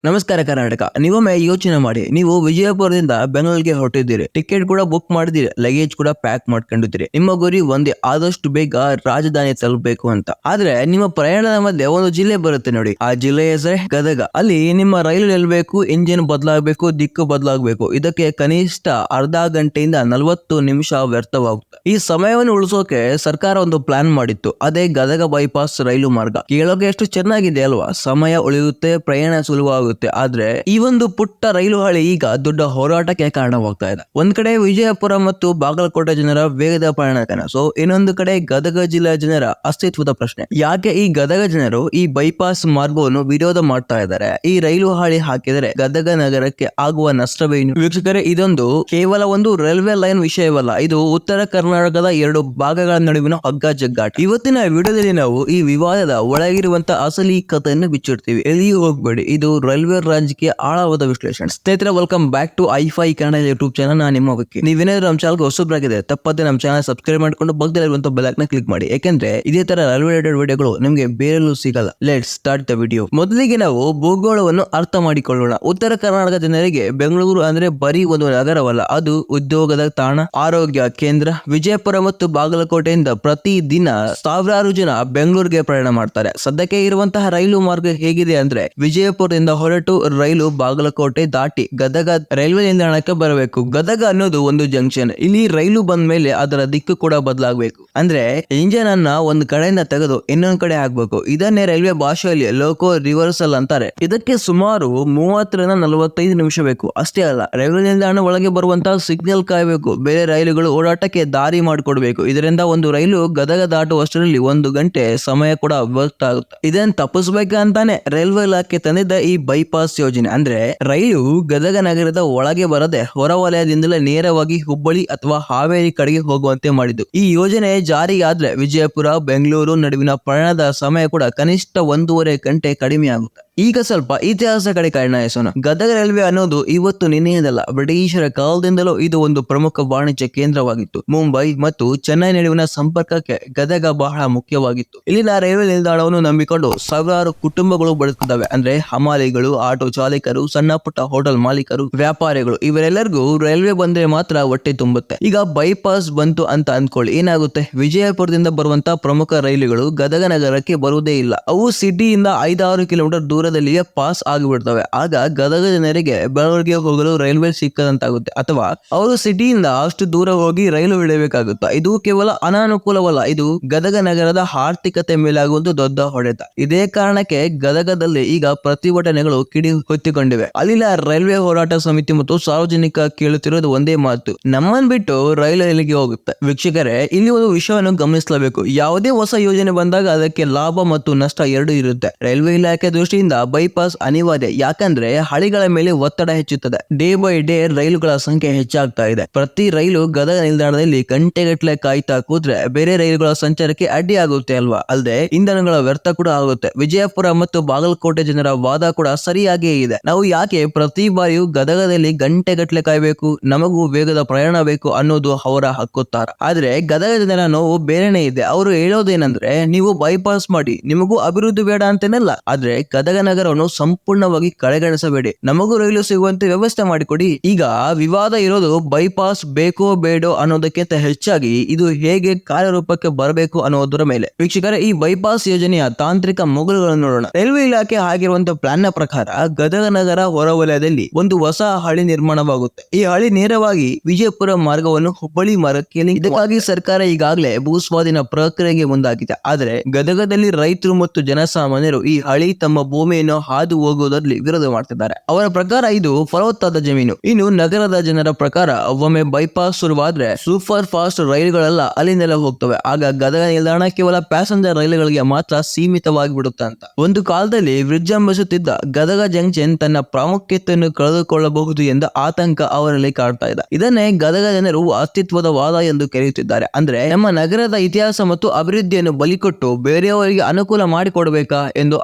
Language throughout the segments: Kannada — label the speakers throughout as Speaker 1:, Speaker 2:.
Speaker 1: ನಮಸ್ಕಾರ ಕರ್ನಾಟಕ. ನೀವೊಮ್ಮೆ ಯೋಚನೆ ಮಾಡಿ, ನೀವು ವಿಜಯಪುರದಿಂದ ಬೆಂಗಳೂರಿಗೆ ಹೊರಟಿದ್ದೀರಿ, ಟಿಕೆಟ್ ಕೂಡ ಬುಕ್ ಮಾಡಿದಿರಿ, ಲಗೇಜ್ ಕೂಡ ಪ್ಯಾಕ್ ಮಾಡ್ಕೊಂಡಿದ್ದೀರಿ. ನಿಮ್ಮ ಗುರಿ ಒಂದೇ, ಆದಷ್ಟು ಬೇಗ ರಾಜಧಾನಿ ತಲುಪಬೇಕು ಅಂತ. ಆದ್ರೆ ನಿಮ್ಮ ಪ್ರಯಾಣದ ಮಧ್ಯೆ ಒಂದು ಜಿಲ್ಲೆ ಬರುತ್ತೆ ನೋಡಿ, ಆ ಜಿಲ್ಲೆ ಹೆಸರೇ ಗದಗ. ಅಲ್ಲಿ ನಿಮ್ಮ ರೈಲು ನಿಲ್ಬೇಕು, ಇಂಜಿನ್ ಬದಲಾಗಬೇಕು, ದಿಕ್ಕು ಬದಲಾಗಬೇಕು. ಇದಕ್ಕೆ ಕನಿಷ್ಠ ಅರ್ಧ ಗಂಟೆಯಿಂದ 40 ನಿಮಿಷ ವ್ಯರ್ಥವಾಗುತ್ತೆ. ಈ ಸಮಯವನ್ನು ಉಳಿಸೋಕೆ ಸರ್ಕಾರ ಒಂದು ಪ್ಲಾನ್ ಮಾಡಿತ್ತು, ಅದೇ ಗದಗ ಬೈಪಾಸ್ ರೈಲು ಮಾರ್ಗ. ಕೇಳೋಕೆ ಎಷ್ಟು ಚೆನ್ನಾಗಿದೆ ಅಲ್ವಾ? ಸಮಯ ಉಳಿಯುತ್ತೆ, ಪ್ರಯಾಣ ಸುಲಭವಾಗುತ್ತೆ. ಆದ್ರೆ ಈ ಒಂದು ಪುಟ್ಟ ರೈಲು ಹಳಿ ಈಗ ದೊಡ್ಡ ಹೋರಾಟಕ್ಕೆ ಕಾರಣವಾಗ್ತಾ ಇದೆ. ಒಂದ್ ಕಡೆ ವಿಜಯಪುರ ಮತ್ತು ಬಾಗಲಕೋಟೆ ಜನರ ವೇಗದ ಪ್ರಯಾಣ ಕನಸು, ಇನ್ನೊಂದು ಕಡೆ ಗದಗ ಜಿಲ್ಲೆಯ ಜನರ ಅಸ್ತಿತ್ವದ ಪ್ರಶ್ನೆ. ಯಾಕೆ ಈ ಗದಗ ಜನರು ಈ ಬೈಪಾಸ್ ಮಾರ್ಗವನ್ನು ವಿರೋಧ ಮಾಡ್ತಾ ಇದ್ದಾರೆ? ಈ ರೈಲು ಹಳಿ ಹಾಕಿದರೆ ಗದಗ ನಗರಕ್ಕೆ ಆಗುವ ನಷ್ಟವೇನು? ವೀಕ್ಷಕರೇ, ಇದೊಂದು ಕೇವಲ ಒಂದು ರೈಲ್ವೆ ಲೈನ್ ವಿಷಯವಲ್ಲ, ಇದು ಉತ್ತರ ಕರ್ನಾಟಕದ 2 ಭಾಗಗಳ ನಡುವಿನ ಹಗ್ಗ ಜಗ್ಗಾಟ. ಇವತ್ತಿನ ವಿಡಿಯೋದಲ್ಲಿ ನಾವು ಈ ವಿವಾದದ ಒಳಗಿರುವಂತ ಅಸಲಿ ಕಥೆಯನ್ನು ಬಿಚ್ಚಿಡ್ತೀವಿ. ಎಲ್ಲಿಯೂ ಹೋಗ್ಬೇಡಿ, ಇದು ರೈಲ್ವೆ ರಾಜಕೀಯ ಆಳವಾದ ವಿಶ್ಲೇಷಣೆ. ಸ್ನೇಹಿತರೆ, ವೆಲ್ಕಮ್ ಬ್ಯಾಕ್ ಟು ಐಫೈ ಕನ್ನಡ ಯೂಟ್ಯೂಬ್ ಚಾನಲ್. ನಾನು ನಿಮ್ಮ ಬಗ್ಗೆ. ನೀವೇನಾದ್ರೂ ನಮ್ಮ ಚಾನಲ್ಗೆ ಹೊಸಬ್ರಾಗಿದೆ, ತಪ್ಪದೆ ನಮ್ಮ ಚಾನಲ್ ಸಬ್ಸ್ಕ್ರೈಬ್ ಮಾಡ್ಕೊಂಡು ಪಕ್ಕದಲ್ಲಿರುವಂತ ಬೆಲ್ ಐಕಾನ್ ಕ್ಲಿಕ್ ಮಾಡಿ, ಯಾಕಂದ್ರೆ ಇದೇ ತರ ರೈಲ್ವೆ ರಿಲೇಟೆಡ್ ವಿಡಿಯೋಗಳು ನಿಮಗೆ ಬೇರೆಲ್ಲೂ ಸಿಗಲ್ಲ. Let's start the video. ಮೊದಲಿಗೆ ನಾವು ಭೂಗೋಳವನ್ನು ಅರ್ಥ ಮಾಡಿಕೊಳ್ಳೋಣ. ಉತ್ತರ ಕರ್ನಾಟಕ ಜನರಿಗೆ ಬೆಂಗಳೂರು ಅಂದ್ರೆ ಬರೀ ಒಂದು ನಗರವಲ್ಲ, ಅದು ಉದ್ಯೋಗದ ತಾಣ, ಆರೋಗ್ಯ ಕೇಂದ್ರ. ವಿಜಯಪುರ ಮತ್ತು ಬಾಗಲಕೋಟೆಯಿಂದ ಪ್ರತಿ ದಿನ ಸಾವಿರಾರು ಜನ ಬೆಂಗಳೂರಿಗೆ ಪ್ರಯಾಣ ಮಾಡ್ತಾರೆ. ಸದ್ಯಕ್ಕೆ ಇರುವಂತಹ ರೈಲು ಮಾರ್ಗ ಹೇಗಿದೆ ಅಂದ್ರೆ, ವಿಜಯಪುರದಿಂದ ಹೊರಟು ರೈಲು ಬಾಗಲಕೋಟೆ ದಾಟಿ ಗದಗ ರೈಲ್ವೆ ನಿಲ್ದಾಣಕ್ಕೆ ಬರಬೇಕು. ಗದಗ ಅನ್ನೋದು ಒಂದು ಜಂಕ್ಷನ್. ಇಲ್ಲಿ ರೈಲು ಬಂದ ಮೇಲೆ ಅದರ ದಿಕ್ಕು ಕೂಡ ಬದಲಾಗಬೇಕು. ಅಂದ್ರೆ ಇಂಜಿನ್ ಅನ್ನ ಒಂದು ಕಡೆಯಿಂದ ತೆಗೆದು ಇನ್ನೊಂದು ಕಡೆ ಹಾಕ್ಬೇಕು. ಇದನ್ನೇ ರೈಲ್ವೆ ಭಾಷೆಯಲ್ಲಿ ಲೋಕೋ ರಿವರ್ಸಲ್ ಅಂತಾರೆ. ಇದಕ್ಕೆ ಸುಮಾರು 30ರಿಂದ 45 ನಿಮಿಷ ಬೇಕು. ಅಷ್ಟೇ ಅಲ್ಲ, ರೈಲ್ವೆ ನಿಲ್ದಾಣ ಒಳಗೆ ಬರುವಂತಹ ಸಿಗ್ನಲ್ ಕಾಯಬೇಕು, ಬೇರೆ ರೈಲುಗಳು ಓಡಾಟಕ್ಕೆ ದಾರಿ ಮಾಡಿಕೊಡ್ಬೇಕು. ಇದರಿಂದ ಒಂದು ರೈಲು ಗದಗ ದಾಟುವಷ್ಟರಲ್ಲಿ 1 ಗಂಟೆ ಸಮಯ ಕೂಡ ವ್ಯರ್ಥ ಆಗುತ್ತೆ. ಇದನ್ನ ತಪ್ಪಿಸಬೇಕಂತಾನೆ ರೈಲ್ವೆ ಇಲಾಖೆ ತಂದಿದ್ದ ಈ ಬೈಪಾಸ್ ಯೋಜನೆ. ಅಂದ್ರೆ ರೈಲು ಗದಗ ನಗರದ ಒಳಗೆ ಬರದೆ ಹೊರವಲಯದಿಂದಲೇ ನೇರವಾಗಿ ಹುಬ್ಬಳ್ಳಿ ಅಥವಾ ಹಾವೇರಿ ಕಡೆಗೆ ಹೋಗುವಂತೆ ಮಾಡಿದ್ದು. ಈ ಯೋಜನೆ ಜಾರಿಯಾದ್ರೆ ವಿಜಯಪುರ ಬೆಂಗಳೂರು ನಡುವಿನ ಪ್ರಯಾಣದ ಸಮಯ ಕೂಡ ಕನಿಷ್ಠ 1.5 ಗಂಟೆ ಕಡಿಮೆ ಆಗುತ್ತೆ. ಈಗ ಸ್ವಲ್ಪ ಇತಿಹಾಸ ಕಡೆ ಕಾರಣಯಿಸೋಣ. ಗದಗ ರೈಲ್ವೆ ಅನ್ನೋದು ಇವತ್ತು ನಿನ್ನೆಯದಲ್ಲ, ಬ್ರಿಟಿಷರ ಕಾಲದಿಂದಲೂ ಇದು ಒಂದು ಪ್ರಮುಖ ವಾಣಿಜ್ಯ ಕೇಂದ್ರವಾಗಿತ್ತು. ಮುಂಬೈ ಮತ್ತು ಚೆನ್ನೈ ನಡುವಿನ ಸಂಪರ್ಕಕ್ಕೆ ಗದಗ ಬಹಳ ಮುಖ್ಯವಾಗಿತ್ತು. ಇಲ್ಲಿನ ರೈಲ್ವೆ ನಿಲ್ದಾಣವನ್ನು ನಂಬಿಕೊಂಡು ಸಾವಿರಾರು ಕುಟುಂಬಗಳು ಬದುಕಿದ್ದಾವೆ. ಅಂದ್ರೆ ಹಮಾಲಿಗಳು, ಆಟೋ ಚಾಲಕರು, ಸಣ್ಣ ಪುಟ್ಟ ಹೋಟೆಲ್ ಮಾಲೀಕರು, ವ್ಯಾಪಾರಿಗಳು, ಇವರೆಲ್ಲರಿಗೂ ರೈಲ್ವೆ ಬಂದ್ರೆ ಮಾತ್ರ ಹೊಟ್ಟೆ ತುಂಬುತ್ತೆ. ಈಗ ಬೈಪಾಸ್ ಬಂತು ಅಂತ ಅಂದ್ಕೊಳ್ಳಿ, ಏನಾಗುತ್ತೆ? ವಿಜಯಪುರದಿಂದ ಬರುವಂತ ಪ್ರಮುಖ ರೈಲುಗಳು ಗದಗ ನಗರಕ್ಕೆ ಬರುವುದೇ ಇಲ್ಲ. ಅವು ಸಿಟಿಯಿಂದ 5-6 ಕಿಲೋಮೀಟರ್ ದೂರದಲ್ಲಿಯೇ ಪಾಸ್ ಆಗಿಬಿಡ್ತವೆ. ಆಗ ಗದಗ ಜನರಿಗೆ ಬೆಂಗಳೂರಿಗೆ ಹೋಗಲು ರೈಲ್ವೆ ಸಿಕ್ಕದಂತಾಗುತ್ತೆ, ಅಥವಾ ಅವರು ಸಿಟಿಯಿಂದ ಅಷ್ಟು ದೂರ ಹೋಗಿ ರೈಲು ಹಿಡಿಯಬೇಕಾಗುತ್ತೆ. ಇದು ಕೇವಲ ಅನಾನುಕೂಲವಲ್ಲ, ಇದು ಗದಗ ನಗರದ ಆರ್ಥಿಕತೆ ಮೇಲೆ ಆಗುವಂತ ದೊಡ್ಡ ಹೊಡೆತ. ಇದೇ ಕಾರಣಕ್ಕೆ ಗದಗದಲ್ಲಿ ಈಗ ಪ್ರತಿಭಟನೆಗಳು ಕಿಡಿ ಹೊತ್ತಿಕೊಂಡಿವೆ. ಅಲ್ಲಿನ ರೈಲ್ವೆ ಹೋರಾಟ ಸಮಿತಿ ಮತ್ತು ಸಾರ್ವಜನಿಕ ಕೇಳುತ್ತಿರೋದು ಒಂದೇ ಮಾತು: ನಮ್ಮನ್ ಬಿಟ್ಟು ರೈಲು ಎಲ್ಲಿಗೆ ಹೋಗುತ್ತೆ? ವೀಕ್ಷಕರೇ, ಇಲ್ಲಿ ಒಂದು ವಿಷಯವನ್ನು ಗಮನಿಸಲೇಬೇಕು. ಯಾವುದೇ ಹೊಸ ಯೋಜನೆ ಬಂದಾಗ ಅದಕ್ಕೆ ಲಾಭ ಮತ್ತು ನಷ್ಟ ಎರಡೂ ಇರುತ್ತೆ. ರೈಲ್ವೆ ಇಲಾಖೆ ದೃಷ್ಟಿಯಿಂದ ಬೈಪಾಸ್ ಅನಿವಾರ್ಯ, ಯಾಕಂದ್ರೆ ಹಳಿಗಳ ಮೇಲೆ ಒತ್ತಡ ಹೆಚ್ಚುತ್ತದೆ. ಡೇ ಬೈ ಡೇ ರೈಲುಗಳ ಸಂಖ್ಯೆ ಹೆಚ್ಚಾಗ್ತಾ ಇದೆ. ಪ್ರತಿ ರೈಲು ಗದಗ ನಿಲ್ದಾಣದಲ್ಲಿ ಗಂಟೆಗಟ್ಟಲೆ ಕಾಯ್ತಾ ಕೂತ್ರೆ ಬೇರೆ ರೈಲುಗಳ ಸಂಚಾರಕ್ಕೆ ಅಡ್ಡಿ ಆಗುತ್ತೆ ಅಲ್ವಾ? ಅಲ್ಲದೆ ಇಂಧನಗಳ ವ್ಯರ್ಥ ಕೂಡ ಆಗುತ್ತೆ. ವಿಜಯಪುರ ಮತ್ತು ಬಾಗಲಕೋಟೆ ಜನರ ವಾದ ಕೂಡ ಸರಿಯಾಗಿಯೇ ಇದೆ. ನಾವು ಯಾಕೆ ಪ್ರತಿ ಬಾರಿಯೂ ಗದಗದಲ್ಲಿ ಗಂಟೆಗಟ್ಟಲೆ ಕಾಯ್ಬೇಕು? ನಮಗೂ ವೇಗದ ಪ್ರಯಾಣ ಬೇಕು ಅನ್ನೋದು ಅವರ ಹಕ್ಕುತ್ತಾರ. ಆದ್ರೆ ಗದಗ ಜನರ ನೋವು ಬೇರೆನೇ ಇದೆ. ಅವರು ಹೇಳೋದೇನಂದ್ರೆ, ನೀವು ಬೈಪಾಸ್ ಮಾಡಿ, ನಿಮಗೂ ಅಭಿವೃದ್ಧಿ ಬೇಡ ಅಂತೇನಲ್ಲ, ಆದ್ರೆ ಗದಗ ನಗರವನ್ನು ಸಂಪೂರ್ಣವಾಗಿ ಕಡೆಗಣಿಸಬೇಡಿ, ನಮಗೂ ರೈಲು ಸಿಗುವಂತೆ ವ್ಯವಸ್ಥೆ ಮಾಡಿಕೊಡಿ. ಈಗ ವಿವಾದ ಇರೋದು ಬೈಪಾಸ್ ಬೇಕೋ ಬೇಡೋ ಅನ್ನೋದಕ್ಕಿಂತ ಹೆಚ್ಚಾಗಿ ಇದು ಹೇಗೆ ಕಾರ್ಯರೂಪಕ್ಕೆ ಬರಬೇಕು ಅನ್ನೋದರ ಮೇಲೆ. ವೀಕ್ಷಕರೇ, ಈ ಬೈಪಾಸ್ ಯೋಜನೆಯ ತಾಂತ್ರಿಕ ಮೊಗಲುಗಳನ್ನು ನೋಡೋಣ. ರೈಲ್ವೆ ಇಲಾಖೆ ಆಗಿರುವಂತಹ ಪ್ಲಾನ್ ನ ಪ್ರಕಾರ ಗದಗ ನಗರ ಹೊರವಲಯದಲ್ಲಿ ಒಂದು ಹೊಸ ಹಳಿ ನಿರ್ಮಾಣವಾಗುತ್ತೆ. ಈ ಹಳಿ ನೇರವಾಗಿ ವಿಜಯಪುರ ಮಾರ್ಗವನ್ನು ಹುಬ್ಬಳ್ಳಿ ಮಾರ್ಗಕ್ಕೆ. ಇದಕ್ಕಾಗಿ ಸರ್ಕಾರ ಈಗಾಗಲೇ ಭೂಸ್ವಾಧೀನ ಪ್ರಕ್ರಿಯೆಗೆ ಮುಂದಾಗಿದೆ. ಆದರೆ ಗದಗದಲ್ಲಿ ರೈತರು ಮತ್ತು ಜನಸಾಮಾನ್ಯರು ಈ ಹಳಿ ತಮ್ಮ ಭೂಮಿಯನ್ನು ಹಾದು ಹೋಗುವುದರಲ್ಲಿ ವಿರೋಧ ಮಾಡ್ತಿದ್ದಾರೆ. ಅವರ ಪ್ರಕಾರ ಇದು ಫಲವತ್ತಾದ ಜಮೀನು. ಇನ್ನು ನಗರದ ಜನರ ಪ್ರಕಾರ ಒಮ್ಮೆ ಬೈಪಾಸ್ ಶುರುವಾದ್ರೆ ಸೂಪರ್ ಫಾಸ್ಟ್ ರೈಲುಗಳೆಲ್ಲ ಅಲ್ಲಿಂದೆಲ್ಲ ಹೋಗ್ತವೆ. ಆಗ ಗದಗ ನಿಲ್ದಾಣ ಕೇವಲ ಪ್ಯಾಸೆಂಜರ್ ರೈಲುಗಳಿಗೆ ಮಾತ್ರ ಸೀಮಿತವಾಗಿ ಬಿಡುತ್ತೆ ಅಂತ. ಒಂದು ಕಾಲದಲ್ಲಿ ವಿಜೃಂಭಿಸುತ್ತಿದ್ದ ಗದಗ ಜಂಕ್ಷನ್ ತನ್ನ ಪ್ರಾಮುಖ್ಯತೆಯನ್ನು ಕಳೆದುಕೊಳ್ಳಬಹುದು ಎಂದ ಆತಂಕ ಅವರಲ್ಲಿ ಕಾಡ್ತಾ ಇದೆ. ಇದನ್ನೇ ಗದಗ ಜನರು ಅಸ್ತಿತ್ವದ ವಾದ ಎಂದು ಕರೆಯುತ್ತಿದ್ದಾರೆ. ಅಂದ್ರೆ ನಮ್ಮ ನಗರದ ಇತಿಹಾಸ ಮತ್ತು ಅಭಿವೃದ್ಧಿಯನ್ನು ಬಲಿಕೊಟ್ಟು ಬೇರೆಯವರಿಗೆ ಅನುಕೂಲ ಮಾಡಿಕೊಡ್ಬೇಕಾ ಎಂದು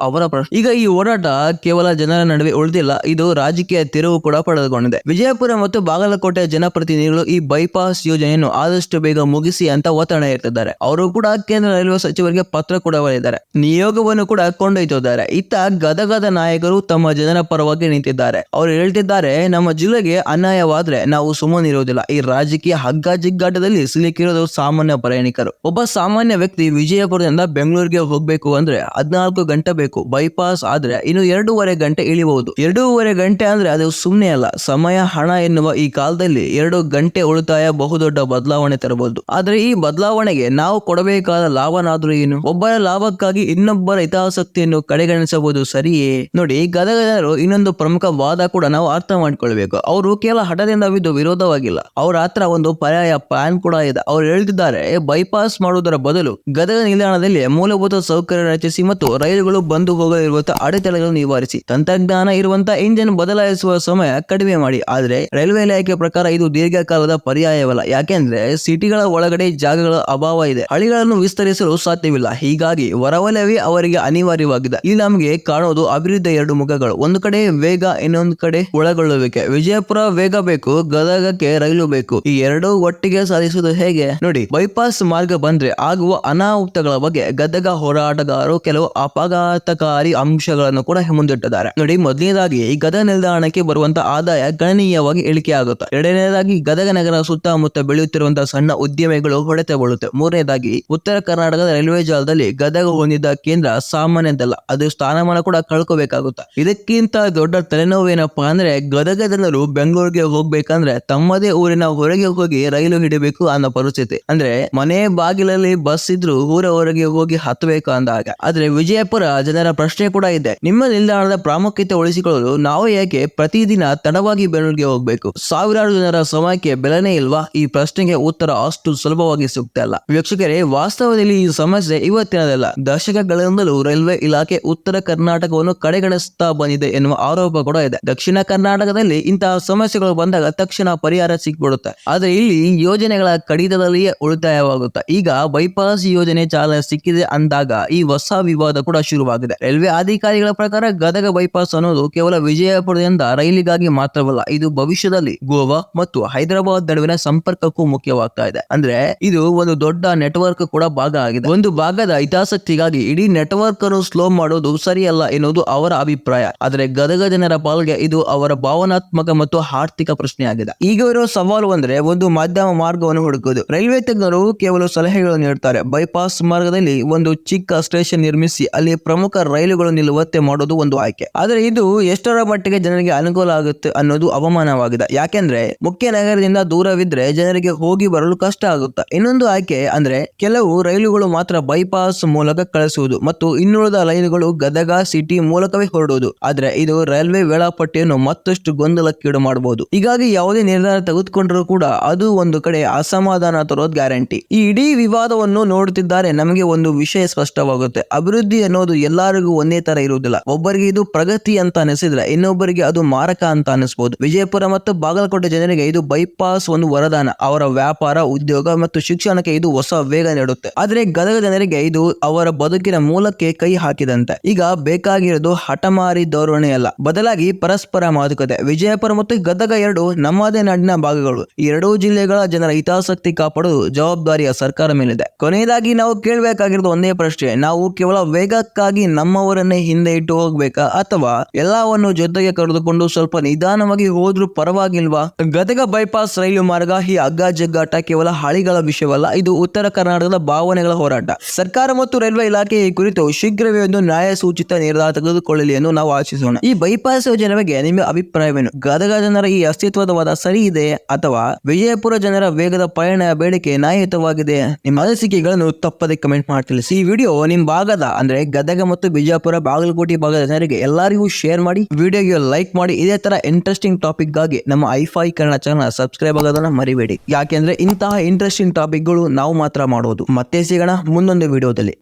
Speaker 1: ಅವರ ಪ್ರಶ್ನೆ. ಈಗ ಈ ಹೋರಾಟ ಕೇವಲ ಜನರ ನಡುವೆ ಉಳಿದಿಲ್ಲ, ಇದು ರಾಜಕೀಯ ತಿರುವು ಕೂಡ ಪಡೆದುಕೊಂಡಿದೆ. ವಿಜಯಪುರ ಮತ್ತು ಬಾಗಲಕೋಟೆ ಜನಪ್ರತಿನಿಧಿಗಳು ಈ ಬೈಪಾಸ್ ಯೋಜನೆಯನ್ನು ಆದಷ್ಟು ಬೇಗ ಮುಗಿಸಿ ಅಂತ ಒತ್ತಡ ಇರ್ತಿದ್ದಾರೆ. ಅವರು ಕೂಡ ಕೇಂದ್ರ ರೈಲ್ವೆ ಸಚಿವರಿಗೆ ಪತ್ರ ಕೂಡ ಬರೆದಿದ್ದಾರೆ, ನಿಯೋಗವನ್ನು ಕೂಡ ಕೊಂಡೊಯ್ತಿದ್ದಾರೆ. ಇತ್ತ ಗದಗದ ನಾಯಕರು ತಮ್ಮ ಜನರ ಪರವಾಗಿ ನಿಂತಿದ್ದಾರೆ. ಅವರು ಹೇಳ್ತಿದ್ದಾರೆ, ನಮ್ಮ ಜಿಲ್ಲೆಗೆ ಅನ್ಯಾಯವಾದ್ರೆ ನಾವು ಸುಮ್ಮನಿರುವುದಿಲ್ಲ. ಈ ರಾಜಕೀಯ ಹಗ್ಗ ಜಿಗ್ಗಾಟದಲ್ಲಿ ಸಿಲುಕಿರೋದು ಸಾಮಾನ್ಯ ಪ್ರಯಾಣಿಕರು. ಒಬ್ಬ ಸಾಮಾನ್ಯ ವ್ಯಕ್ತಿ ವಿಜಯಪುರದಿಂದ ಬೆಂಗಳೂರಿಗೆ ಹೋಗ್ಬೇಕು ಅಂದ್ರೆ 14 ಗಂಟೆ ಬೇಕು. ಬೈಪಾಸ್ ಆದ್ರೆ ಇನ್ನು 2.5 ಗಂಟೆ ಇಳಿಬಹುದು. 2.5 ಗಂಟೆ ಅಂದ್ರೆ ಅದು ಸುಮ್ಮನೆ ಅಲ್ಲ. ಸಮಯ ಹಣ ಎನ್ನುವ ಈ ಕಾಲದಲ್ಲಿ 2 ಗಂಟೆ ಉಳಿತಾಯ ಬಹುದೊಡ್ಡ ಬದಲಾವಣೆ ತರಬಹುದು. ಆದ್ರೆ ಈ ಬದಲಾವಣೆಗೆ ನಾವು ಕೊಡಬೇಕಾದ ಲಾಭನಾದ್ರೂ ಏನು? ಒಬ್ಬರ ಲಾಭಕ್ಕಾಗಿ ಇನ್ನೊಬ್ಬರ ಹಿತಾಸಕ್ತಿಯನ್ನು ಕಡೆಗಣಿಸಬಹುದು, ಸರಿಯೇ? ನೋಡಿ, ಗದಗ ಜನರು ಇನ್ನೊಂದು ಪ್ರಮುಖ ವಾದ ಕೂಡ ನಾವು ಅರ್ಥ ಮಾಡ್ಕೊಳ್ಬೇಕು. ಅವರು ಕೇವಲ ಹಠದಿಂದ ಬಿದ್ದು ವಿರೋಧವಾಗಿಲ್ಲ, ಅವ್ರ ಹತ್ರ ಒಂದು ಪರ್ಯಾಯ ಪ್ಲಾನ್ ಕೂಡ ಇದೆ. ಅವ್ರು ಹೇಳ್ತಿದ್ದಾರೆ, ಬೈಪಾಸ್ ಮಾಡುವುದರ ಬದಲು ಗದಗ ನಿಲ್ದಾಣದಲ್ಲಿ ಮೂಲಭೂತ ಸೌಕರ್ಯ ರಚಿಸಿ ಮತ್ತು ರೈಲುಗಳು ಬಂದು ಹೋಗಲಿರುವಂತಹ ಅಡೆತಡೆಗಳನ್ನು ನಿವಾರಿಸಿ, ತಂತ್ರಜ್ಞಾನ ಇರುವಂತಹ ಇಂಜಿನ್ ಬದಲಾಯಿಸುವ ಸಮಯ ಕಡಿಮೆ ಮಾಡಿ. ಆದ್ರೆ ರೈಲ್ವೆ ಇಲಾಖೆ ಪ್ರಕಾರ ಇದು ದೀರ್ಘಕಾಲದ ಪರ್ಯಾಯವಲ್ಲ. ಯಾಕೆಂದ್ರೆ ಸಿಟಿಗಳ ಒಳಗಡೆ ಜಾಗಗಳ ಅಭಾವ ಇದೆ, ಹಳ್ಳಿಗಳನ್ನು ವಿಸ್ತರಿಸಲು ಸಾಧ್ಯವಿಲ್ಲ. ಹೀಗಾಗಿ ಹೊರವಲಯವೇ ಅವರಿಗೆ ಅನಿವಾರ್ಯವಾಗಿದೆ. ಇಲ್ಲಿ ನಮಗೆ ಕಾಣೋದು ಅಭಿವೃದ್ಧಿ 2 ಮುಖಗಳು. ಒಂದು ಕಡೆ ವೇಗ, ಇನ್ನೊಂದು ಕಡೆ ಒಳಗೊಳ್ಳುವಿಕೆ. ವಿಜಯಪುರ ವೇಗ ಬೇಕು, ಗದಗಕ್ಕೆ ರೈಲು ಬೇಕು. ಈ ಎರಡೂ ಒಟ್ಟಿಗೆ ಸಾಧಿಸುವುದು ಹೇಗೆ? ನೋಡಿ, ಬೈಪಾಸ್ ಮಾರ್ಗ ಬಂದ್ರೆ ಆಗುವ ಅನಾಹುತಗಳ ಬಗ್ಗೆ ಗದಗ ಹೋರಾಟಗಾರರು ಕೆಲವು ಅಪಘಾತಕಾರಿ ಅಂಶಗಳನ್ನು ಕೂಡ ಮುಂದಿಟ್ಟಿದ್ದಾರೆ. ನೋಡಿ, ಮೊದಲನೇದಾಗಿ ಈ ಗದಗ ನಿಲ್ದಾಣಕ್ಕೆ ಬರುವಂತಹ ಆದಾಯ ಗಣನೀಯವಾಗಿ ಇಳಿಕೆ ಆಗುತ್ತೆ. ಎರಡನೇದಾಗಿ ಗದಗ ನಗರ ಸುತ್ತಮುತ್ತ ಬೆಳೆಯುತ್ತಿರುವಂತಹ ಸಣ್ಣ ಉದ್ಯಮಿಗಳು ಹೊಡೆತ ಬೀಳುತ್ತೆ. ಮೂರನೇದಾಗಿ ಉತ್ತರ ಕರ್ನಾಟಕದ ರೈಲ್ವೆ ಜಾಲದಲ್ಲಿ ಗದಗ ಹೊಂದಿದ್ದ ಕೇಂದ್ರ ಸಾಮಾನ್ಯದಲ್ಲ, ಅದು ಸ್ಥಾನಮಾನ ಕೂಡ ಕಳ್ಕೋಬೇಕಾಗುತ್ತೆ. ಇದಕ್ಕಿಂತ ದೊಡ್ಡ ತಲೆನೋವೇನಪ್ಪಾ ಅಂದ್ರೆ ಗದಗ ಜನರು ಬೆಂಗಳೂರಿಗೆ ಹೋಗ್ಬೇಕಂದ್ರೆ ತಮ್ಮದೇ ಊರಿನ ಹೊರಗೆ ಹೋಗಿ ರೈಲು ಹಿಡಿಬೇಕು ಅನ್ನೋ ಪರಿಸ್ಥಿತಿ. ಅಂದ್ರೆ ಮನೆ ಬಾಗಿಲಲ್ಲಿ ಬಸ್ ಇದ್ರು ಊರ ಹೊರಗೆ ಹೋಗಿ ಹತ್ತಬೇಕು ಅಂದಾಗ. ಆದ್ರೆ ವಿಜಯಪುರ ಜನರ ಪ್ರಶ್ನೆ ಕೂಡ ಇದೆ, ನಿಮ್ಮ ನಿಲ್ದಾಣದ ಪ್ರಾಮುಖ್ಯತೆ ಉಳಿಸಿಕೊಳ್ಳಲು ನಾವು ಯಾಕೆ ಪ್ರತಿದಿನ ತಡವಾಗಿ ಬೆಂಗಳೂರಿಗೆ ಹೋಗ್ಬೇಕು? ಸಾವಿರಾರು ಜನರ ಸಮಯಕ್ಕೆ ಬೆಲೆನೇ ಇಲ್ವಾ? ಈ ಪ್ರಶ್ನೆಗೆ ಉತ್ತರ ಅಷ್ಟು ಸುಲಭವಾಗಿ ಸಿಗ್ತಾ ಇಲ್ಲ ವೀಕ್ಷಕರೇ. ವಾಸ್ತವದಲ್ಲಿ ಈ ಸಮಸ್ಯೆ ಇವತ್ತಿನದಲ್ಲ, ದಶಕಗಳಿಂದಲೂ ರೈಲ್ವೆ ಇಲಾಖೆ ಉತ್ತರ ಕರ್ನಾಟಕವನ್ನು ಕಡೆಗಣಿಸ್ತಾ ಬಂದಿದೆ ಎನ್ನುವ ಆರೋಪ ಕೂಡ ಇದೆ. ದಕ್ಷಿಣ ಕರ್ನಾಟಕದಲ್ಲಿ ಇಂತಹ ಸಮಸ್ಯೆಗಳು ಬಂದಾಗ ತಕ್ಷಣ ಪರಿಹಾರ ಸಿಕ್ಬಿಡುತ್ತೆ, ಆದ್ರೆ ಇಲ್ಲಿ ಯೋಜನೆಗಳ ಕಡಿತದಲ್ಲಿಯೇ ಉಳಿತಾಯವಾಗುತ್ತೆ. ಈಗ ಬೈಪಾಸ್ ಯೋಜನೆ ಚಾಲನೆ ಸಿಕ್ಕಿದೆ ಅಂದಾಗ ಈ ಹೊಸ ವಿವಾದ ಕೂಡ ಶುರುವಾಗಿದೆ. ರೈಲ್ವೆ ಅಧಿಕಾರಿಗಳ ಪ್ರಕಾರ ಗದಗ ಬೈಪಾಸ್ ಅನ್ನೋದು ಕೇವಲ ವಿಜಯಪುರದಿಂದ ರೈಲಿಗಾಗಿ ಮಾತ್ರವಲ್ಲ, ಇದು ಭವಿಷ್ಯದಲ್ಲಿ ಗೋವಾ ಮತ್ತು ಹೈದರಾಬಾದ್ ನಡುವಿನ ಸಂಪರ್ಕಕ್ಕೂ ಮುಖ್ಯವಾಗ್ತಾ ಇದೆ. ಅಂದ್ರೆ ಇದು ಒಂದು ದೊಡ್ಡ ನೆಟ್ವರ್ಕ್ ಕೂಡ ಭಾಗ ಆಗಿದೆ. ಒಂದು ಭಾಗದ ಹಿತಾಸಕ್ತಿಗಾಗಿ ಇಡೀ ನೆಟ್ವರ್ಕ್ ಅನ್ನು ಸ್ಲೋ ಮಾಡೋದು ಸರಿಯಲ್ಲ ಎನ್ನುವುದು ಅವರ ಅಭಿಪ್ರಾಯ. ಆದ್ರೆ ಗದಗ ಜನರ ಪಾಲ್ಗೆ ಇದು ಅವರ ಭಾವನಾತ್ಮಕ ಮತ್ತು ಆರ್ಥಿಕ ಪ್ರಶ್ನೆಯಾಗಿದೆ. ಈಗ ಇರೋ ಸವಾಲು ಅಂದ್ರೆ ಒಂದು ಮಧ್ಯಮ ಮಾರ್ಗವನ್ನು ಹುಡುಕುವುದು. ರೈಲ್ವೆ ತಜ್ಞರು ಕೇವಲ ಸಲಹೆಗಳನ್ನು ನೀಡುತ್ತಾರೆ. ಬೈಪಾಸ್ ಮಾರ್ಗದಲ್ಲಿ ಒಂದು ಚಿಕ್ಕ ಸ್ಟೇಷನ್ ನಿರ್ಮಿಸಿ ಅಲ್ಲಿ ಪ್ರಮುಖ ರೈಲುಗಳು ನಿಲ್ಲುವಂತೆ ಮಾಡೋದು ಒಂದು ಆಯ್ಕೆ. ಆದ್ರೆ ಇದು ಎಷ್ಟರ ಮಟ್ಟಿಗೆ ಜನರಿಗೆ ಅನುಕೂಲ ಆಗುತ್ತೆ ಅನ್ನೋದು ಅವಮಾನವಾಗಿದೆ. ಯಾಕೆಂದ್ರೆ ಮುಖ್ಯ ನಗರದಿಂದ ದೂರವಿದ್ರೆ ಜನರಿಗೆ ಹೋಗಿ ಬರಲು ಕಷ್ಟ ಆಗುತ್ತೆ. ಇನ್ನೊಂದು ಆಯ್ಕೆ ಅಂದ್ರೆ ಕೆಲವು ರೈಲುಗಳು ಮಾತ್ರ ಬೈಪಾಸ್ ಮೂಲಕ ಕಳಿಸುವುದು ಮತ್ತು ಇನ್ನುಳಿದ ರೈಲುಗಳು ಗದಗ ಸಿಟಿ ಮೂಲಕವೇ ಹೊರಡುವುದು. ಆದ್ರೆ ಇದು ರೈಲ್ವೆ ವೇಳಾಪಟ್ಟಿಯನ್ನು ಮತ್ತಷ್ಟು ಗೊಂದಲಕ್ಕೀಡು ಮಾಡಬಹುದು. ಹೀಗಾಗಿ ಯಾವುದೇ ನಿರ್ಧಾರ ತೆಗೆದುಕೊಂಡರೂ ಕೂಡ ಅದು ಒಂದು ಕಡೆ ಅಸಮಾಧಾನ ತರೋದು ಗ್ಯಾರಂಟಿ. ಈ ಇಡೀ ವಿವಾದವನ್ನು ನೋಡುತ್ತಿದ್ದಾರೆ ನಮಗೆ ಒಂದು ವಿಷಯ ಸ್ಪಷ್ಟವಾಗುತ್ತೆ, ಅಭಿವೃದ್ಧಿ ಅನ್ನೋದು ಎಲ್ಲರಿಗೂ ಒಂದೇ ತರ ಇರುವುದಿಲ್ಲ. ಒಬ್ಬರಿಗೆ ಇದು ಪ್ರಗತಿ ಅಂತ ಅನಿಸಿದ್ರೆ ಇನ್ನೊಬ್ಬರಿಗೆ ಅದು ಮಾರಕ ಅಂತ ಅನಿಸಬಹುದು. ವಿಜಯಪುರ ಮತ್ತು ಬಾಗಲಕೋಟೆ ಜನರಿಗೆ ಇದು ಬೈಪಾಸ್ ಒಂದು ವರದಾನ, ಅವರ ವ್ಯಾಪಾರ, ಉದ್ಯೋಗ ಮತ್ತು ಶಿಕ್ಷಣಕ್ಕೆ ಇದು ಹೊಸ ವೇಗ ನೀಡುತ್ತೆ. ಆದ್ರೆ ಗದಗ ಜನರಿಗೆ ಇದು ಅವರ ಬದುಕಿನ ಮೂಲಕ್ಕೆ ಕೈ ಹಾಕಿದಂತೆ. ಈಗ ಬೇಕಾಗಿರೋದು ಹಠಮಾರಿ ಧೋರಣೆ ಅಲ್ಲ, ಬದಲಾಗಿ ಪರಸ್ಪರ ಮಾತುಕತೆ. ವಿಜಯಪುರ ಮತ್ತು ಗದಗ ಎರಡು ನಮ್ಮದೇ ನಾಡಿನ ಭಾಗಗಳು. ಈ ಎರಡೂ ಜಿಲ್ಲೆಗಳ ಜನರ ಹಿತಾಸಕ್ತಿ ಕಾಪಾಡುವುದು ಜವಾಬ್ದಾರಿಯ ಸರ್ಕಾರ ಮೇಲಿದೆ. ಕೊನೆಯದಾಗಿ ನಾವು ಕೇಳಬೇಕಾಗಿರೋದು ಒಂದೇ ಪ್ರಶ್ನೆ, ನಾವು ಕೇವಲ ವೇಗಕ್ಕಾಗಿ ನಮ್ಮವರನ್ನೇ ಹಿಂದೆ ಇಟ್ಟು ಹೋಗ್ಬೇಕಾ ಅಥವಾ ಎಲ್ಲವನ್ನು ಜೊತೆಗೆ ಕರೆದುಕೊಂಡು ಸ್ವಲ್ಪ ನಿಧಾನವಾಗಿ ಹೋದ್ರೂ ಪರವಾಗಿಲ್ವಾ? ಗದಗ ಬೈಪಾಸ್ ರೈಲು ಮಾರ್ಗ ಈ ಹಗ್ಗ ಜಗ್ಗಾಟ ಕೇವಲ ಹಳಿಗಳ ವಿಷಯವಲ್ಲ, ಇದು ಉತ್ತರ ಕರ್ನಾಟಕದ ಭಾವನೆಗಳ ಹೋರಾಟ. ಸರ್ಕಾರ ಮತ್ತು ರೈಲ್ವೆ ಇಲಾಖೆ ಈ ಕುರಿತು ಶೀಘ್ರವೇ ಒಂದು ನ್ಯಾಯಸೂಚಿತ ನಿರ್ಧಾರ ತೆಗೆದುಕೊಳ್ಳಲಿ ಎಂದು ನಾವು ಆಶಿಸೋಣ. ಈ ಬೈಪಾಸ್ ಯೋಜನೆ ಬಗ್ಗೆ ನಿಮ್ಮ ಅಭಿಪ್ರಾಯವೇನು? ಗದಗ ಜನರ ಈ ಅಸ್ತಿತ್ವದ ವಾದ ಸರಿ ಇದೆ ಅಥವಾ ವಿಜಯಪುರ ಜನರ ವೇಗದ ಪಯಣ ಬೇಡಿಕೆ ನ್ಯಾಯಯುತವಾಗಿದೆ? ನಿಮ್ಮ ಅನಿಸಿಕೆಗಳನ್ನು ತಪ್ಪದೆ ಕಮೆಂಟ್ ಮಾಡಿ ತಿಳಿಸಿ. ಈ ವಿಡಿಯೋ ನಿಮ್ಮ ಭಾಗದ ಅಂದ್ರೆ ಗದಗ ಮತ್ತು ಬಿಜಾಪುರ ಬಾಗಲಕೋಟೆ ಭಾಗದ ಜನರಿಗೆ ಎಲ್ಲರಿಗೂ ಶೇರ್ ಮಾಡಿ, ವಿಡಿಯೋಗೆ ಲೈಕ್ ಮಾಡಿ. ಇದೇ ತರ ಇಂಟ್ರೆಸ್ಟಿಂಗ್ ಟಾಪಿಕ್ ಗಾಗಿ ನಮ್ಮ ಐಫೈ ಕನ್ನಡ ಚಾನಲ್ ಸಬ್ಸ್ಕ್ರೈಬ್ ಆಗೋದನ್ನ ಮರಿಬೇಡಿ. ಯಾಕೆಂದ್ರೆ ಇಂತಹ ಇಂಟ್ರೆಸ್ಟಿಂಗ್ ಟಾಪಿಕ್ಗಳು ನಾವು ಮಾತ್ರ ಮಾಡೋದು. ಮತ್ತೆ ಸಿಗೋಣ ಮುಂದೊಂದು ವಿಡಿಯೋದಲ್ಲಿ.